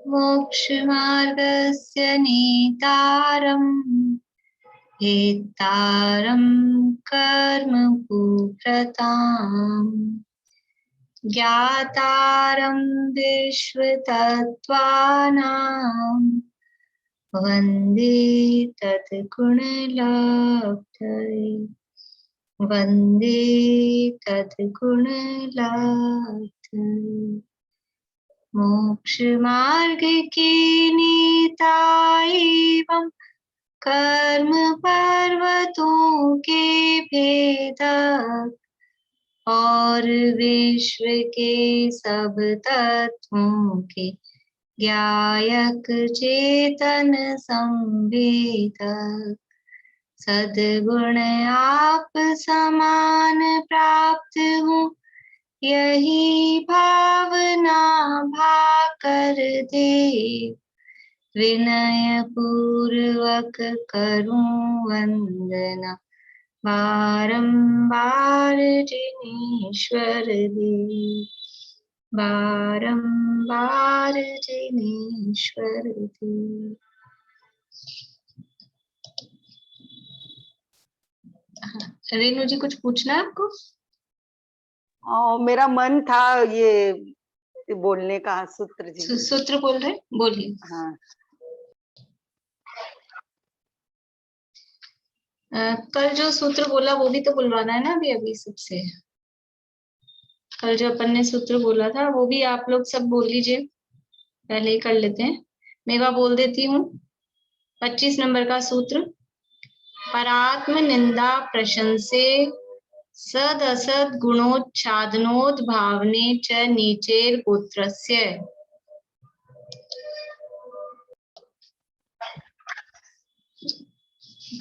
मोक्षमार्गस्य नेतारम् हेतारं कर्म भूभृताम् ज्ञातारं विश्वतत्त्वानां वन्दे तद्गुणलब्धये वन्दे तद्गुणलब्धये। मोक्षमार्ग के नेता एवं कर्म पर्वतों के भेदक और विश्व के सब तत्वों के ज्ञायक चेतन संवेदक सद्गुण आप समान प्राप्त हो यही भावना भाकर दे विनय पूर्वक करूं वंदना बारंबार जिनेश्वर दे बारंबार जिनेश्वर दे। रेणु जी कुछ पूछना है आपको? मेरा मन था ये बोलने का। सूत्र जी सूत्र बोल रहे, बोलिए। हाँ। कल जो सूत्र बोला वो भी तो बुलवाना है ना अभी अभी सबसे। कल जो अपन ने सूत्र बोला था वो भी आप लोग सब बोल लीजिए, पहले ही कर लेते हैं। मेवा बोल देती हूँ। 25 नंबर का सूत्र। परात्म निंदा प्रशंसे सद असद गुणोच्छादनोद भावने च नीचेर गोत्रस्य।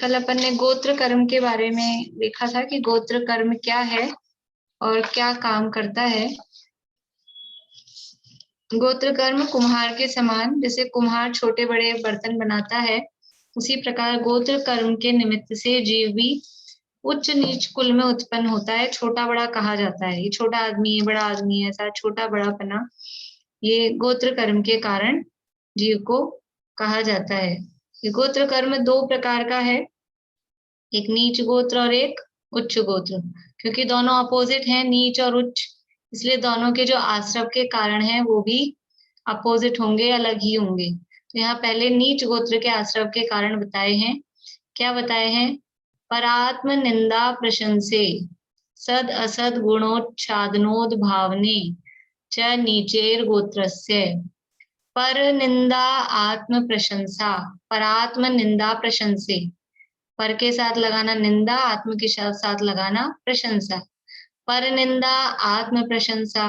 कल अपन ने गोत्र कर्म के बारे में देखा था कि गोत्र कर्म क्या है और क्या काम करता है। गोत्र कर्म कुम्हार के समान, जैसे कुम्हार छोटे बड़े बर्तन बनाता है, उसी प्रकार गोत्र कर्म के निमित्त से जीव भी उच्च नीच कुल में उत्पन्न होता है, छोटा बड़ा कहा जाता है। ये छोटा आदमी है, बड़ा आदमी है, ऐसा छोटा बड़ा पना ये गोत्र कर्म के कारण जीव को कहा जाता है। ये गोत्र कर्म दो प्रकार का है, एक नीच गोत्र और एक उच्च गोत्र। क्योंकि दोनों अपोजिट हैं, नीच और उच्च, इसलिए दोनों के जो आश्रव के कारण हैं वो भी अपोजिट होंगे, अलग ही होंगे। तो यहाँ पहले नीच गोत्र के आश्रव के कारण बताए हैं। क्या बताए हैं? परात्म निंदा प्रशंसे सद असद गुणोच्छादनोद भावने च नीचेर गोत्रस्य। पर निंदा आत्म प्रशंसा, परात्म निंदा प्रशंसे, पर के साथ लगाना निंदा, आत्म के साथ लगाना प्रशंसा। पर निंदा आत्म प्रशंसा।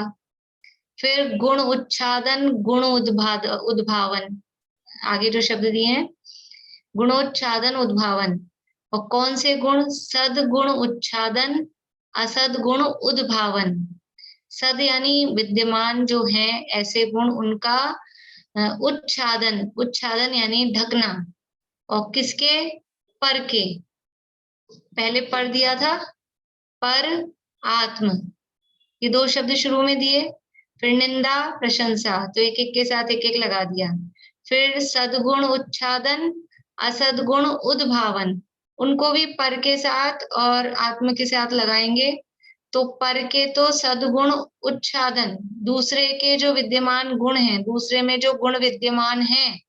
फिर गुण उच्छादन गुण उद्भावन, आगे जो शब्द दिए हैं गुणोच्छादन उद्भावन। और कौन से गुण? सदगुण उच्छादन असद गुण उद्भावन। सद यानी विद्यमान जो है ऐसे गुण, उनका उच्छादन, उच्छादन यानी ढकना। और किसके? पर के। पहले पर दिया था, पर आत्म, ये दो शब्द शुरू में दिए। फिर निंदा प्रशंसा, तो एक एक के साथ एक एक लगा दिया। फिर सदगुण उच्छादन असदगुण उद्भावन, उनको भी पर के साथ और आत्म के साथ लगाएंगे। तो पर के तो सदगुण उच्छादन, दूसरे के जो विद्यमान गुण हैं, दूसरे में जो गुण विद्यमान हैं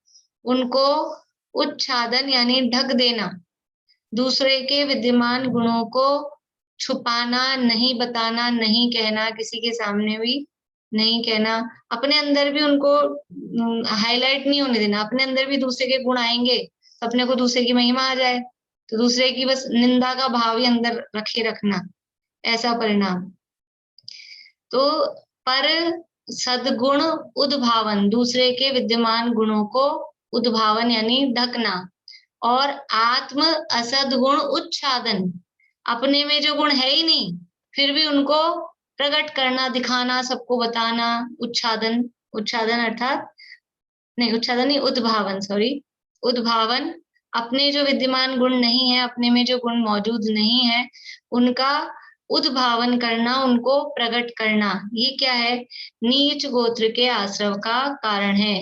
उनको उच्छादन यानी ढक देना, दूसरे के विद्यमान गुणों को छुपाना, नहीं बताना, नहीं कहना, किसी के सामने भी नहीं कहना, अपने अंदर भी उनको हाईलाइट नहीं होने देना। अपने अंदर भी दूसरे के गुण आएंगे तो अपने को दूसरे की महिमा आ जाए, तो दूसरे की बस निंदा का भाव ही अंदर रखे रखना, ऐसा परिणाम। तो पर सदगुण उद्भावन, दूसरे के विद्यमान गुणों को उद्भावन यानी ढकना। और आत्म असदगुण उच्छादन, अपने में जो गुण है ही नहीं फिर भी उनको प्रकट करना, दिखाना, सबको बताना। उच्छादन, उच्छादन अर्थात नहीं, उच्छादन नहीं, उद्भावन, सॉरी, उद्भावन। अपने जो विद्यमान गुण नहीं है, अपने में जो गुण मौजूद नहीं है उनका उद्भावन करना, उनको प्रकट करना, ये क्या है? नीच गोत्र के आश्रव का कारण है।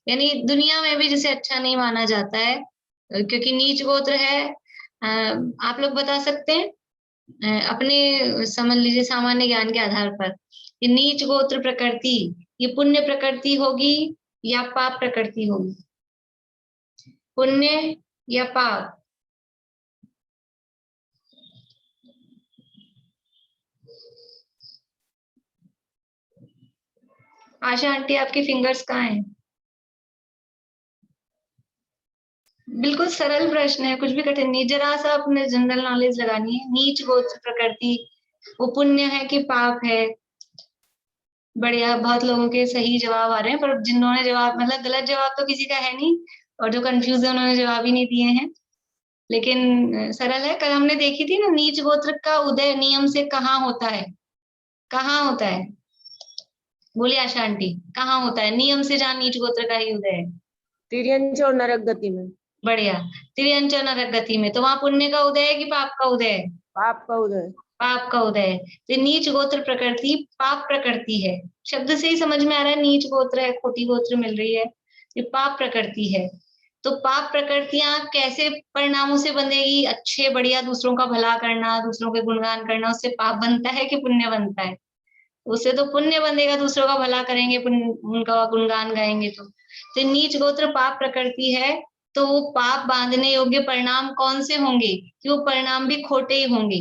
यानी दुनिया में भी जिसे अच्छा नहीं माना जाता है क्योंकि नीच गोत्र है। आप लोग बता सकते हैं अपने समझ लीजिए सामान्य ज्ञान के आधार पर, ये नीच गोत्र प्रकृति ये पुण्य प्रकृति होगी या पाप प्रकृति होगी? पुण्य या पाप? आशा आंटी आपके फिंगर्स कहाँ हैं? बिल्कुल सरल प्रश्न है, कुछ भी कठिन नहीं, जरा सा अपने जनरल नॉलेज लगानी है। नीच गोत्र प्रकृति वो पुण्य है कि पाप है? बढ़िया, बहुत लोगों के सही जवाब आ रहे हैं, पर जिन्होंने जवाब मतलब गलत जवाब तो किसी का है नहीं, और जो कंफ्यूज है उन्होंने जवाब ही नहीं दिए हैं। लेकिन सरल है। कल हमने देखी थी ना, नीच गोत्र का उदय नियम से कहाँ होता है? कहाँ होता है? बोलिए आशा आंटी, कहाँ होता है नियम से जहाँ नीच गोत्र का ही उदय है? तिर्यंच और नरक गति में। बढ़िया, तिर्यंच और नरक गति में। तो वहां पुण्य का उदय है कि पाप का उदय है? पाप का उदय। पाप का उदय है। तो नीच गोत्र प्रकृति पाप प्रकृति है। शब्द से ही समझ में आ रहा है नीच गोत्र है, खोटी गोत्र मिल रही है, ये पाप प्रकृति है। तो पाप प्रकृतियां कैसे परिणामों से बंधेगी? अच्छे बढ़िया दूसरों का भला करना, दूसरों के गुणगान करना, उससे पाप बनता है कि पुण्य बनता है? उससे तो पुण्य बंधेगा, दूसरों का भला करेंगे, उनका गुणगान गाएंगे। तो नीच गोत्र पाप प्रकृति है। तो वो पाप बांधने योग्य परिणाम कौन से होंगे? कि वो परिणाम भी खोटे ही होंगे।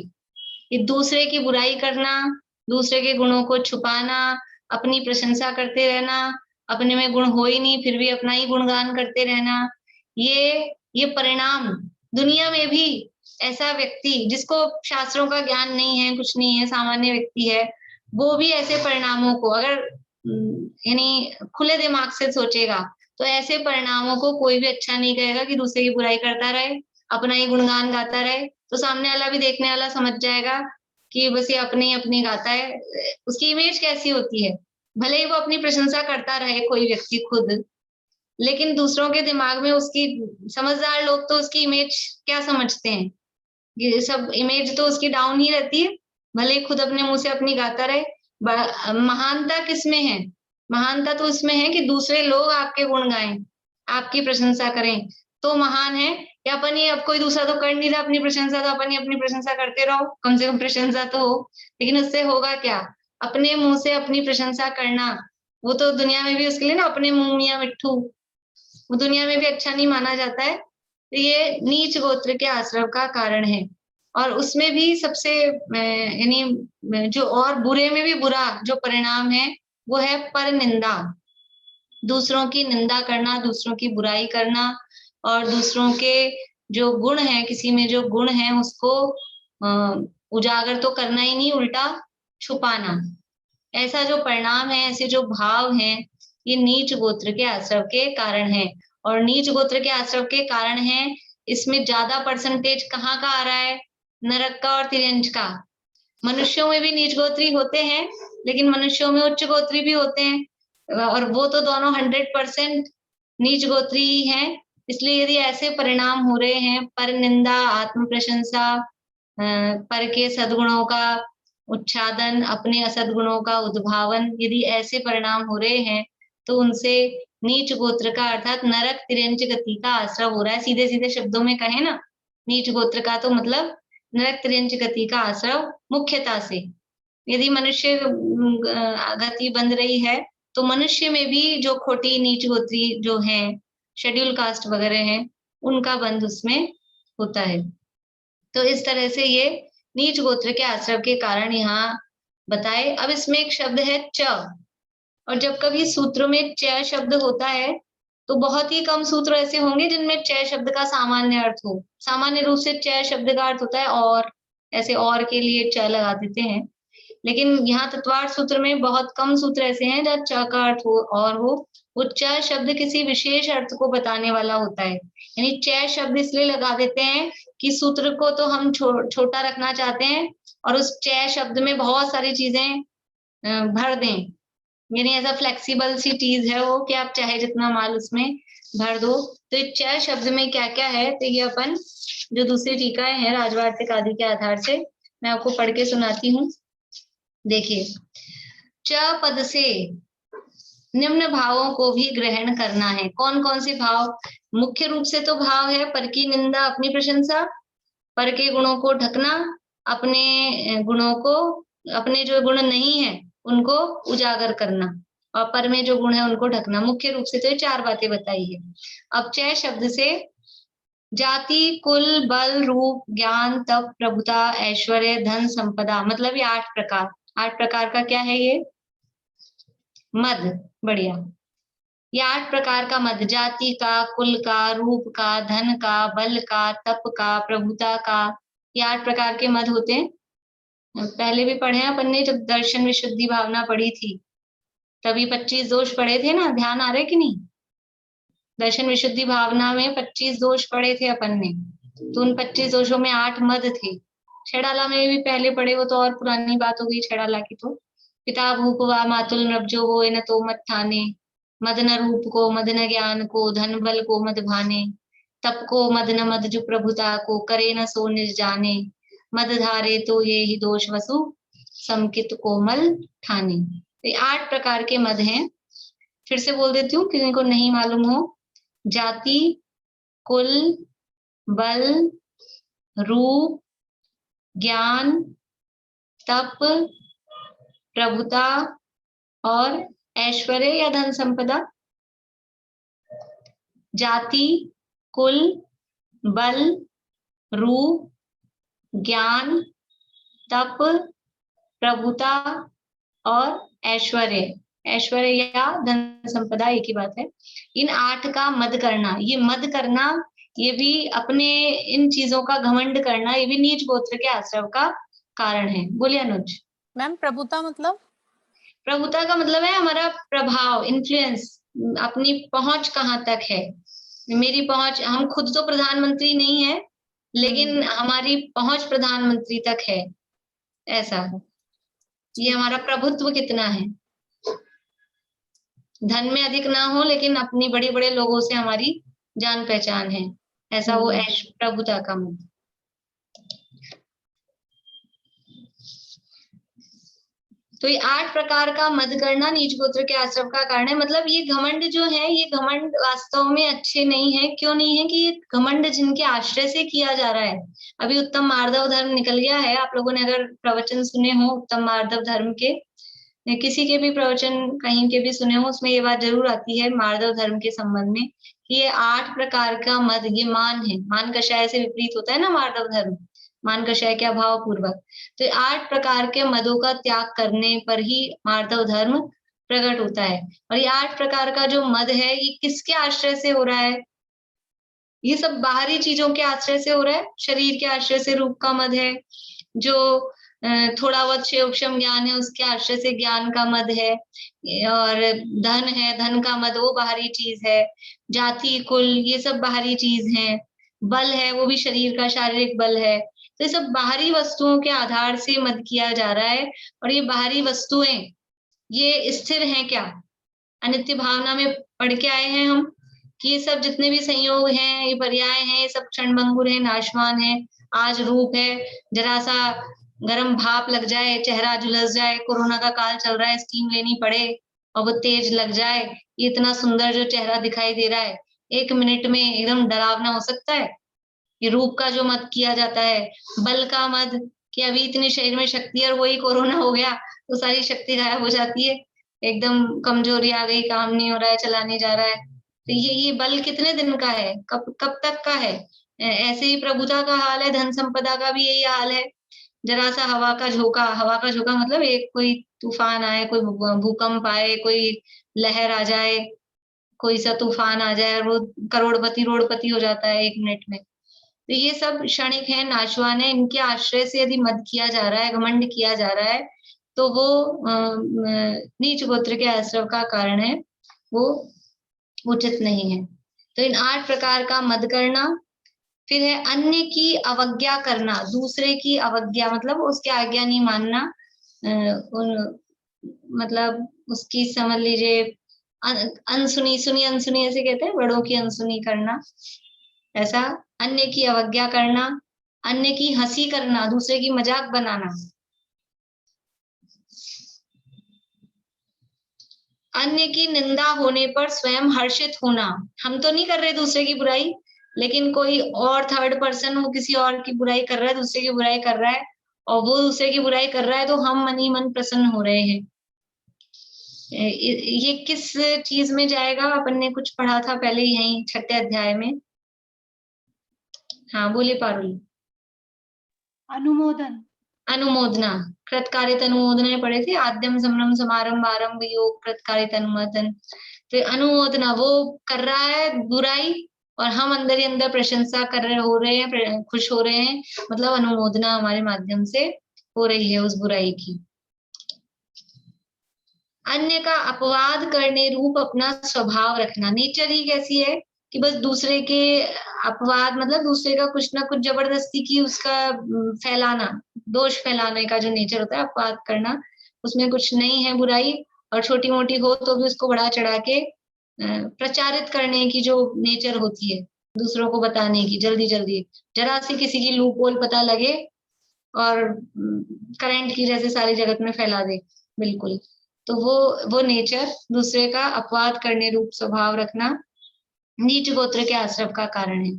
कि दूसरे की बुराई करना, दूसरे के गुणों को छुपाना, अपनी प्रशंसा करते रहना, अपने में गुण हो ही नहीं फिर भी अपना ही गुणगान करते रहना, ये परिणाम दुनिया में भी ऐसा व्यक्ति जिसको शास्त्रों का ज्ञान नहीं है, कुछ नहीं है, सामान्य व्यक्ति है, वो भी ऐसे परिणामों को अगर यानी खुले दिमाग से सोचेगा तो ऐसे परिणामों को कोई भी अच्छा नहीं कहेगा कि दूसरे की बुराई करता रहे, अपना ही गुणगान गाता रहे। तो सामने वाला भी, देखने वाला समझ जाएगा कि बस ये अपने ही अपनी गाता है। उसकी इमेज कैसी होती है? भले ही वो अपनी प्रशंसा करता रहे कोई व्यक्ति खुद, लेकिन दूसरों के दिमाग में उसकी, समझदार लोग तो उसकी इमेज क्या समझते हैं? ये सब इमेज तो उसकी डाउन ही रहती है, भले ही खुद अपने मुंह से अपनी गाता रहे। महानता किसमें है? महानता तो इसमें है कि दूसरे लोग आपके गुण गाएं, आपकी प्रशंसा करें, तो महान है। या अपन ये, अब कोई दूसरा तो कर नहीं रहा अपनी प्रशंसा, तो अपन अपनी प्रशंसा करते रहो, कम से कम प्रशंसा तो हो। लेकिन उससे होगा क्या? अपने मुंह से अपनी प्रशंसा करना, वो तो दुनिया में भी उसके लिए ना, अपने मुंह मियां मिट्ठू, वो दुनिया में भी अच्छा नहीं माना जाता है। तो ये नीच गोत्र के आश्रव का कारण है। और उसमें भी सबसे यानी जो और बुरे में भी बुरा जो परिणाम है वो है पर निंदा। दूसरों की निंदा करना, दूसरों की बुराई करना, और दूसरों के जो गुण है, किसी में जो गुण है उसको उजागर तो करना ही नहीं, उल्टा छुपाना। ऐसा जो परिणाम है, ऐसे जो भाव हैं, ये नीच गोत्र के आश्रव के कारण है। और नीच गोत्र के आश्रव के कारण है, इसमें ज्यादा परसेंटेज कहाँ का आ रहा है? नरक का और तिर्यंच का। मनुष्यों में भी नीच गोत्री होते हैं, लेकिन मनुष्यों में उच्च गोत्री भी होते हैं, और वो तो दोनों 100% नीच गोत्री ही हैं। इसलिए यदि ऐसे परिणाम हो रहे हैं, पर निंदा, आत्म प्रशंसा, पर के सद्गुणों का उच्छादन, अपने असद्गुणों का उद्भावन, यदि ऐसे परिणाम हो रहे हैं तो उनसे नीच गोत्र का अर्थात नरक तिर्यंच गति का आश्रय हो रहा है। सीधे सीधे शब्दों में कहें ना, नीच गोत्र का तो मतलब नरक तिर्यंच गति का आश्रय मुख्यता से। यदि मनुष्य गति बन रही है तो मनुष्य में भी जो खोटी नीच गोत्री जो है, शेड्यूल कास्ट वगैरह हैं, उनका बंध उसमें होता है। तो इस तरह से ये नीच गोत्र के आश्रव के कारण यहाँ बताए। अब इसमें एक शब्द है च, और जब कभी सूत्र में च शब्द होता है तो बहुत ही कम सूत्र ऐसे होंगे जिनमें च शब्द का सामान्य अर्थ हो। सामान्य रूप से च शब्द का अर्थ होता है और, ऐसे और के लिए च लगा देते हैं। लेकिन यहाँ तत्वार्थ सूत्र में बहुत कम सूत्र ऐसे हैं जहाँ च का अर्थ हो और हो। वो च शब्द किसी विशेष अर्थ को बताने वाला होता है। यानी च शब्द इसलिए लगा देते हैं कि सूत्र को तो हम छोटा रखना चाहते हैं और उस च शब्द में बहुत सारी चीजें भर दें। यानी ऐसा फ्लेक्सिबल सी चीज है वो कि आप चाहे जितना माल उसमें भर दो। तो च शब्द में क्या क्या है, तो ये अपन जो दूसरी टीकाएं हैं राजवार्तिक आदि के आधार से मैं आपको पढ़ के सुनाती हूँ। देखिए, च पद से निम्न भावों को भी ग्रहण करना है। कौन कौन से भाव? मुख्य रूप से तो भाव है पर की निंदा, अपनी प्रशंसा, पर के गुणों को ढकना, अपने गुणों को, अपने जो गुण नहीं है उनको उजागर करना, और पर में जो गुण है उनको ढकना। मुख्य रूप से तो ये 4 बातें बताई है। अब च शब्द से जाति, कुल, बल, रूप, ज्ञान, तप, प्रभुता, ऐश्वर्य, धन, संपदा, मतलब ये 8 प्रकार। 8 प्रकार का क्या है ये? मद। बढ़िया। ये 8 प्रकार का मद, जाति का, कुल का, रूप का, धन का, बल का, तप का, प्रभुता का, ये 8 प्रकार के मद होते हैं। पहले भी पढ़े हैं अपन ने, जब दर्शन विशुद्धि भावना पढ़ी थी तभी 25 दोष पढ़े थे ना, ध्यान आ रहे कि नहीं? दर्शन विशुद्धि भावना में 25 दोष पढ़े थे अपन ने, तो उन 25 दोषों में 8 मद थे। छेड़ाला में भी पहले पढ़े, वो तो और पुरानी बात हो गई छेड़ाला की। तो पिता भूप वा मातुल नब्जो वो न तो मत ठाने, मद न रूप को, मद न ज्ञान को, धन बल को मद भाने, तप को मद न मद जो प्रभुता को, करे न सो निज जाने, मद धारे तो ये ही दोष वसु, समकित कोमल ठाने। ये 8 प्रकार के मद हैं। फिर से बोल देती हूँ किसी को नहीं मालूम हो। जाति, कुल, बल, रूप, ज्ञान, तप, प्रभुता और ऐश्वर्य या धन संपदा। जाति, कुल, बल, रूप, ज्ञान, तप, प्रभुता और ऐश्वर्य। ऐश्वर्य या धन संपदा एक ही बात है। इन 8 का मद करना, ये मद करना, ये भी अपने इन चीजों का घमंड करना, ये भी नीच गोत्र के आश्रव का कारण है। बोलिए अनुज। मैम प्रभुता मतलब? प्रभुता का मतलब है हमारा प्रभाव, इन्फ्लुएंस, अपनी पहुंच कहाँ तक है। मेरी पहुंच, हम खुद तो प्रधानमंत्री नहीं है लेकिन हमारी पहुंच प्रधानमंत्री तक है, ऐसा। ये हमारा प्रभुत्व कितना है। धन में अधिक ना हो लेकिन अपनी बड़े बड़े लोगों से हमारी जान पहचान है, ऐसा वो ऐश प्रभुता का मन। तो ये 8 प्रकार का मद करना नीच गोत्र के आश्रम का कारण है। मतलब ये घमंड जो है, ये घमंड वास्तव में अच्छे नहीं है। क्यों नहीं है? कि ये घमंड जिनके आश्रय से किया जा रहा है। अभी उत्तम मार्दव धर्म निकल गया है, आप लोगों ने अगर प्रवचन सुने हो उत्तम मार्दव धर्म के, किसी के भी प्रवचन कहीं के भी सुने हो, उसमें ये बात जरूर आती है मार्दव धर्म के संबंध में कि ये 8 प्रकार का मद, ये मान है। मान कषाय से विपरीत होता है ना मार्दव धर्म, मान कषाय के अभाव पूर्वक। तो 8 प्रकार के मदों का त्याग करने पर ही मार्दव धर्म प्रकट होता है। और ये 8 प्रकार का जो मद है, ये किसके आश्रय से हो रहा है? ये सब बाहरी चीजों के आश्रय से हो रहा है। शरीर के आश्रय से रूप का मद है, जो थोड़ा बहुत क्षेम ज्ञान है उसके आश्रय से ज्ञान का मद है, और धन है, धन का मद वो बाहरी चीज है। जाति, कुल, ये सब बाहरी चीज है। बल है, वो भी शरीर का शारीरिक बल है। तो ये सब बाहरी वस्तुओं के आधार से मद किया जा रहा है। और ये बाहरी वस्तुएं ये स्थिर हैं क्या? अनित्य भावना में पढ़ के आए हैं हम कि ये सब जितने भी संयोग हैं, ये पर्याय हैं, ये सब क्षणभंगुर है, नाशवान है। आज रूप है, जरा सा गर्म भाप लग जाए, चेहरा झुलस जाए, कोरोना का काल चल रहा है, स्टीम लेनी पड़े और वो तेज लग जाए, ये इतना सुंदर जो चेहरा दिखाई दे रहा है 1 मिनट में एकदम डरावना हो सकता है। ये रूप का जो मद किया जाता है। बल का मद कि अभी इतने शरीर में शक्ति है और वही कोरोना हो गया तो सारी शक्ति गायब हो जाती है, एकदम कमजोरी आ गई, काम नहीं हो रहा है, चला नहीं जा रहा है। तो ये बल कितने दिन का है, कब कब तक का है? ऐसे ही प्रभुता का हाल है, धन संपदा का भी यही हाल है। जरा सा हवा का झोंका, हवा का झोंका मतलब एक कोई तूफान आए, कोई भूकंप आए, कोई लहर आ जाए, कोई सा तूफान आ जाए और वो रोड़पति हो जाता है 1 मिनट में। तो ये सब क्षणिक है, नाशवान है। इनके आश्रय से यदि मद किया जा रहा है, घमंड किया जा रहा है, तो वो नीच गोत्र के आश्रय का कारण है, वो उचित नहीं है। तो इन 8 प्रकार का मद करना। फिर है अन्य की अवज्ञा करना, दूसरे की अवज्ञा मतलब उसकी आज्ञा नहीं मानना, मतलब उसकी समझ लीजिए अनसुनी, सुनी अनसुनी ऐसे कहते हैं, बड़ों की अनसुनी करना, ऐसा अन्य की अवज्ञा करना। अन्य की हंसी करना, दूसरे की मजाक बनाना, अन्य की निंदा होने पर स्वयं हर्षित होना। हम तो नहीं कर रहे दूसरे की बुराई, लेकिन कोई और थर्ड पर्सन वो किसी और की बुराई कर रहा है, दूसरे की बुराई कर रहा है, और वो दूसरे की बुराई कर रहा है, तो हम मन ही मन प्रसन्न हो रहे हैं। ये किस चीज में जाएगा? अपन ने कुछ पढ़ा था पहले यहीं 6ठे अध्याय में। हाँ बोलिए पारुल। अनुमोदन। अनुमोदना, कृतकार्यत अनुमोदना पढ़े थे, आद्यम समरम समारंभ आरंभ योग कृतकार्यत अनुमोदन। तो अनुमोदना, वो कर रहा है बुराई और हम अंदर ही अंदर प्रशंसा कर रहे हो रहे हैं, खुश हो रहे हैं, मतलब अनुमोदना हमारे माध्यम से हो रही है उस बुराई की। अन्य का अपवाद करने रूप अपना स्वभाव रखना। नेचर ही कैसी है कि बस दूसरे के अपवाद, मतलब दूसरे का कुछ ना कुछ जबरदस्ती की उसका फैलाना, दोष फैलाने का जो नेचर होता है, अपवाद करना, उसमें कुछ नहीं है बुराई, और छोटी मोटी हो तो भी उसको बढ़ा चढ़ा के प्रचारित करने की जो नेचर होती है, दूसरों को बताने की, जल्दी जल्दी जरा सी किसी की लूप होल पता लगे और करंट की जैसे सारी जगत में फैला दे, बिल्कुल। तो वो नेचर, दूसरे का अपवाद करने रूप स्वभाव रखना, नीच गोत्र के आश्रम का कारण है।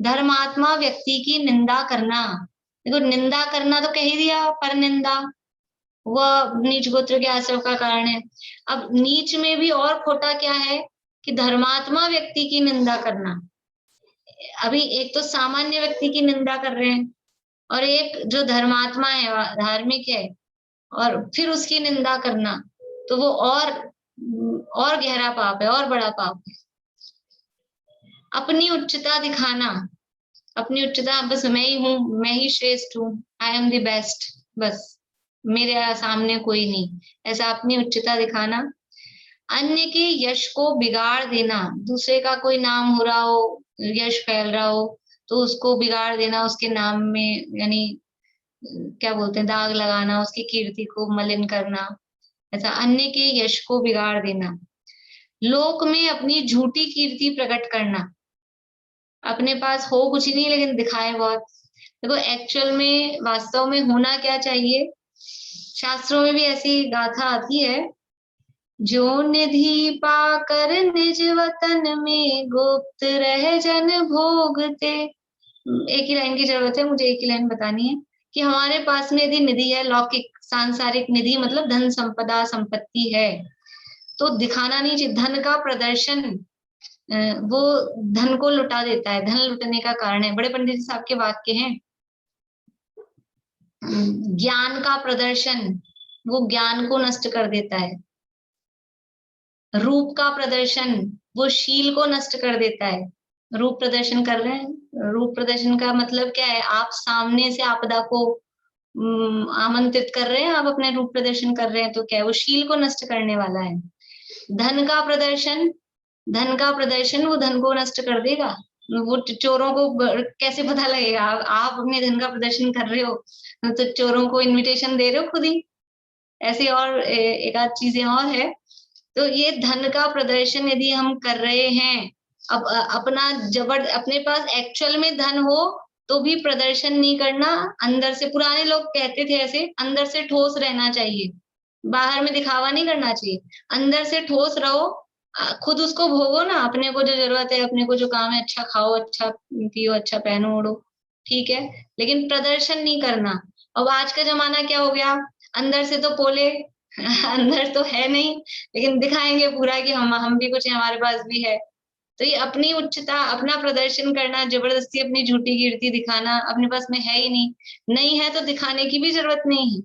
धर्मात्मा व्यक्ति की निंदा करना। देखो निंदा करना तो कह ही दिया, पर निंदा वह नीच गोत्र के आश्रम का कारण है। अब नीच में भी और खोटा क्या है कि धर्मात्मा व्यक्ति की निंदा करना। अभी एक तो सामान्य व्यक्ति की निंदा कर रहे हैं, और एक जो धर्मात्मा है, धार्मिक है, और फिर उसकी निंदा करना, तो वो और गहरा पाप है, और बड़ा पाप है। अपनी उच्चता दिखाना, अपनी उच्चता, बस मैं ही हूँ, मैं ही श्रेष्ठ हूँ, आई एम द बेस्ट, बस मेरे सामने कोई नहीं, ऐसा अपनी उच्चता दिखाना। अन्य के यश को बिगाड़ देना, दूसरे का कोई नाम हो रहा हो, यश फैल रहा हो, तो उसको बिगाड़ देना, उसके नाम में यानी क्या बोलते हैं, दाग लगाना, उसकी कीर्ति को मलिन करना, ऐसा अन्य के यश को बिगाड़ देना। लोक में अपनी झूठी कीर्ति प्रकट करना, अपने पास हो कुछ ही नहीं लेकिन दिखाए बहुत। देखो एक्चुअल में वास्तव में होना क्या चाहिए, शास्त्रों में भी ऐसी गाथा आती है, जो निधि पाकर निज वतन में गुप्त रह जन भोगते। एक ही लाइन की जरूरत है, मुझे एक ही लाइन बतानी है कि हमारे पास में यदि निधि है, लौकिक सांसारिक निधि मतलब धन संपदा संपत्ति है, तो दिखाना नहीं चाहिए। धन का प्रदर्शन वो धन को लुटा देता है, धन लुटने का कारण है। बड़े पंडित जी साहब के वाक्य हैं, ज्ञान का प्रदर्शन वो ज्ञान को नष्ट कर देता है, रूप का प्रदर्शन वो शील को नष्ट कर देता है। रूप प्रदर्शन कर रहे हैं, रूप प्रदर्शन का मतलब क्या है, आप सामने से आपदा को आमंत्रित कर रहे हैं, आप अपने रूप प्रदर्शन कर रहे हैं, तो क्या है, वो शील को नष्ट करने वाला है। धन का प्रदर्शन, धन का प्रदर्शन वो धन को नष्ट कर देगा। वो चोरों को कैसे पता लगेगा, आप अपने धन का प्रदर्शन कर रहे हो तो चोरों को इनविटेशन दे रहे हो खुद ही। ऐसे और एक आध चीजें और है। तो ये धन का प्रदर्शन यदि हम कर रहे हैं, अब अपना अपने पास एक्चुअल में धन हो तो भी प्रदर्शन नहीं करना, अंदर से, पुराने लोग कहते थे ऐसे, अंदर से ठोस रहना चाहिए, बाहर में दिखावा नहीं करना चाहिए, अंदर से ठोस रहो, खुद उसको भोगो ना, अपने को जो जरूरत है, अपने को जो काम है, अच्छा खाओ, अच्छा पियो, अच्छा पहनो ओढ़ो, ठीक है, लेकिन प्रदर्शन नहीं करना। अब आज का जमाना क्या हो गया, अंदर से तो पोले अंदर तो है नहीं, लेकिन दिखाएंगे पूरा कि हम भी कुछ है, हमारे पास भी है। तो ये अपनी उच्चता, अपना प्रदर्शन करना, जबरदस्ती अपनी झूठी कीर्ति दिखाना, अपने पास में है ही नहीं, नहीं है तो दिखाने की भी जरूरत नहीं है।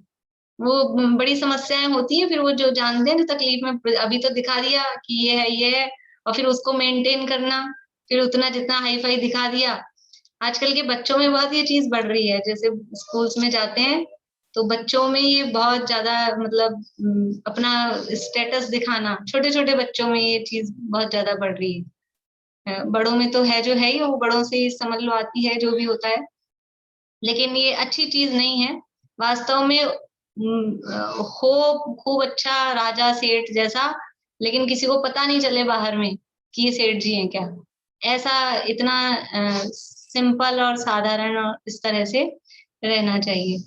वो बड़ी समस्याएं होती है, फिर वो जो जानते हैं, जो तकलीफ में, अभी तो दिखा दिया कि ये है, और फिर उसको मेंटेन करना, फिर उतना जितना हाई फाई दिखा दिया। आजकल के बच्चों में बहुत ये चीज बढ़ रही है, जैसे स्कूल्स में जाते हैं तो बच्चों में ये बहुत ज्यादा, मतलब अपना स्टेटस दिखाना, छोटे छोटे बच्चों में ये चीज बहुत ज्यादा बढ़ रही है। बड़ों में तो है जो है ही, वो बड़ों से समझ लो आती है जो भी होता है, लेकिन ये अच्छी चीज नहीं है वास्तव में। हो खूब अच्छा राजा सेठ जैसा, लेकिन किसी को पता नहीं चले बाहर में कि ये सेठ जी हैं क्या, ऐसा इतना सिंपल और साधारण और इस तरह से रहना चाहिए।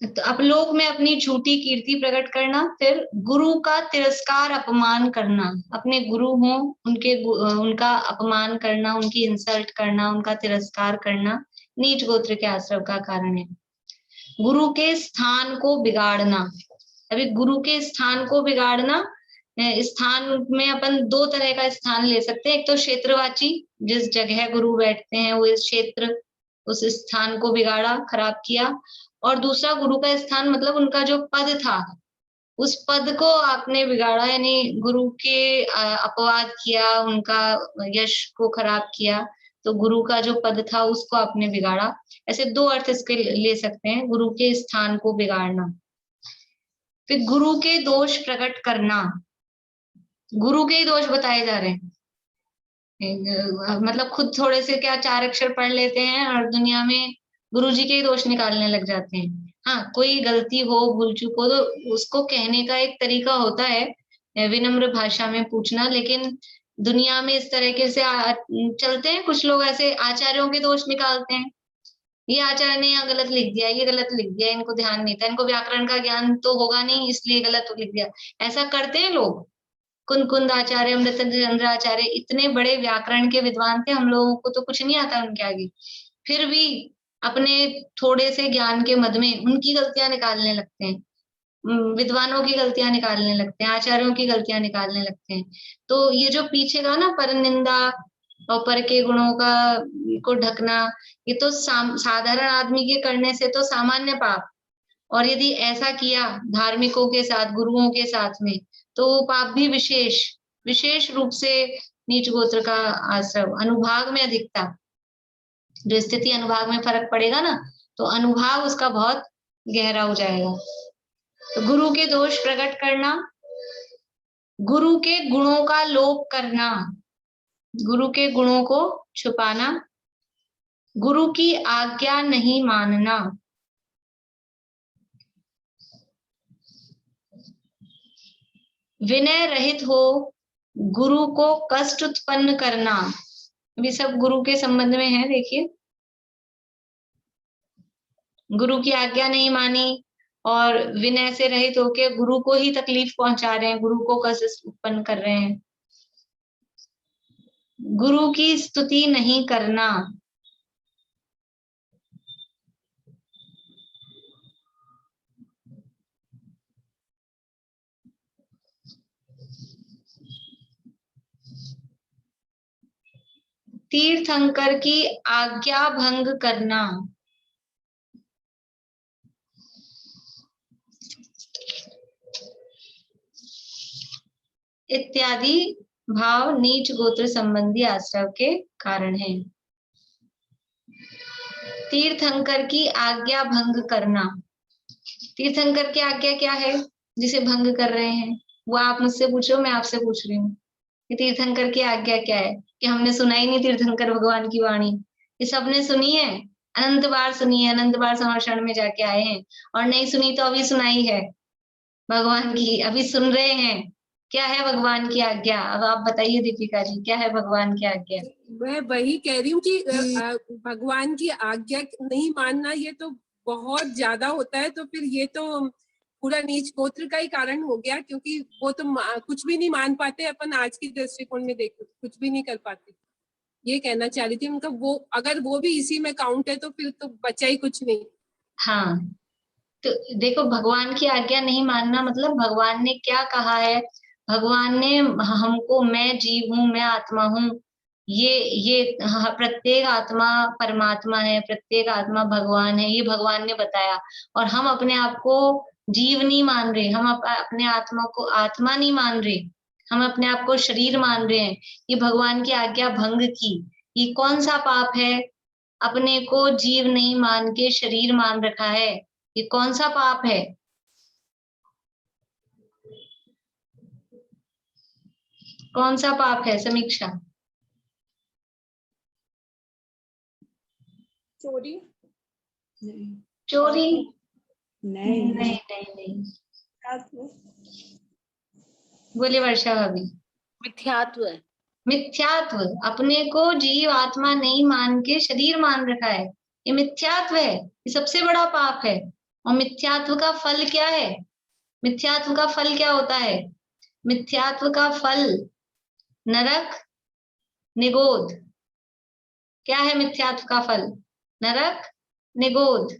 तो अपलोक में अपनी झूठी कीर्ति प्रकट करना, फिर गुरु का तिरस्कार अपमान करना, अपने गुरु हो उनका अपमान करना, उनकी इंसल्ट करना, उनका तिरस्कार करना नीच गोत्र के आश्रम का कारण है। गुरु के स्थान को बिगाड़ना, अभी गुरु के स्थान को बिगाड़ना, स्थान में अपन दो तरह का स्थान ले सकते हैं। एक तो क्षेत्रवाची, जिस जगह गुरु बैठते हैं वो इस क्षेत्र, उस स्थान को बिगाड़ा, खराब किया। और दूसरा गुरु का स्थान मतलब उनका जो पद था, उस पद को आपने बिगाड़ा, यानी गुरु के अपवाद किया, उनका यश को खराब किया, तो गुरु का जो पद था उसको आपने बिगाड़ा। ऐसे दो अर्थ इसके ले सकते हैं, गुरु के स्थान को बिगाड़ना। फिर गुरु के दोष प्रकट करना, गुरु के ही दोष बताए जा रहे हैं, मतलब खुद थोड़े से क्या 4 अक्षर पढ़ लेते हैं और दुनिया में गुरुजी के ही दोष निकालने लग जाते हैं। हाँ, कोई गलती हो, भूल चूक हो तो उसको कहने का एक तरीका होता है, विनम्र भाषा में पूछना, लेकिन दुनिया में इस तरीके से चलते हैं कुछ लोग, ऐसे आचार्यों के दोष निकालते हैं। ये आचार्य ने यहाँ गलत लिख दिया, ये गलत लिख दिया, इनको ध्यान नहीं था, इनको व्याकरण का ज्ञान तो होगा नहीं इसलिए गलत लिख दिया। ऐसा करते हैं लोग। कुंद आचार्य, अमृतचंद्र आचार्य इतने बड़े व्याकरण के विद्वान थे, हम लोगों को तो कुछ नहीं आता उनके आगे, फिर भी अपने थोड़े से ज्ञान के मद में उनकी गलतियां निकालने लगते हैं, विद्वानों की गलतियां निकालने लगते हैं, आचार्यों की गलतियां निकालने लगते हैं। तो ये जो पीछे का ना पर निंदा और पर के गुणों का को ढकना, ये तो साधारण आदमी के करने से तो सामान्य पाप, और यदि ऐसा किया धार्मिकों के साथ, गुरुओं के साथ में, तो वो पाप भी विशेष रूप से नीच गोत्र का आश्रम, अनुभाग में अधिकता, जो स्थिति अनुभाग में फर्क पड़ेगा ना, तो अनुभाग उसका बहुत गहरा हो जाएगा। तो गुरु के दोष प्रकट करना, गुरु के गुणों का लोप करना, गुरु के गुणों को छुपाना, गुरु की आज्ञा नहीं मानना, विनय रहित हो गुरु को कष्ट उत्पन्न करना। अभी सब गुरु के संबंध में है, देखिए, गुरु की आज्ञा नहीं मानी और विनय से रहित होके गुरु को ही तकलीफ पहुंचा रहे हैं, गुरु को कष्ट उत्पन्न कर रहे हैं। गुरु की स्तुति नहीं करना, तीर्थंकर की आज्ञा भंग करना, इत्यादि भाव नीच गोत्र संबंधी आश्रय के कारण है। तीर्थंकर की आज्ञा भंग करना, तीर्थंकर की आज्ञा क्या है जिसे भंग कर रहे हैं, वो आप मुझसे पूछो, मैं आपसे पूछ रही हूँ कि तीर्थंकर की आज्ञा क्या है। कि हमने सुना ही नहीं तीर्थंकर भगवान की वाणी? ये सबने सुनी है, अनंत बार सुनी है, अनंत बार समर्षण में जाके आए हैं, और नहीं सुनी तो अभी सुनाई है भगवान की, अभी सुन रहे हैं। क्या है भगवान की आज्ञा? अब आप बताइए दीपिका जी, क्या है भगवान की आज्ञा? मैं वही कह रही हूँ कि भगवान की आज्ञा नहीं मानना ये तो बहुत ज्यादा होता है, तो फिर ये तो पूरा नीच गोत्र का ही कारण हो गया, क्योंकि वो तो कुछ भी नहीं मान पाते। अपन आज की दृष्टिकोण में देखो कुछ भी नहीं कर पाते, ये कहना चाह रही थी। उनका वो अगर वो भी इसी में काउंट है तो फिर तो बचा ही कुछ नहीं। हाँ, तो देखो, भगवान की आज्ञा नहीं मानना मतलब भगवान ने क्या कहा है, भगवान ने हमको, मैं जीव हूँ, मैं आत्मा हूँ, ये प्रत्येक आत्मा परमात्मा है, प्रत्येक आत्मा भगवान है, ये भगवान ने बताया। और हम अपने आप को जीव नहीं मान रहे, हम अपने आत्मा को आत्मा नहीं मान रहे, हम अपने आप को शरीर मान रहे हैं। ये भगवान की आज्ञा भंग की, ये कौन सा पाप है? अपने को जीव नहीं मान के शरीर मान रखा है, ये कौन सा पाप है? कौन सा पाप है समीक्षा? चोरी? चोरी? नहीं नहीं नहीं नहीं। बोले वर्षा भाभी। मिथ्यात्व है। मिथ्यात्व, अपने को जीव आत्मा नहीं मान के शरीर मान रखा है, ये मिथ्यात्व है, ये सबसे बड़ा पाप है। और मिथ्यात्व का फल क्या है? मिथ्यात्व का फल क्या होता है? मिथ्यात्व का फल नरक, निगोध। क्या है मिथ्यात्व का फल? नरक, निगोध।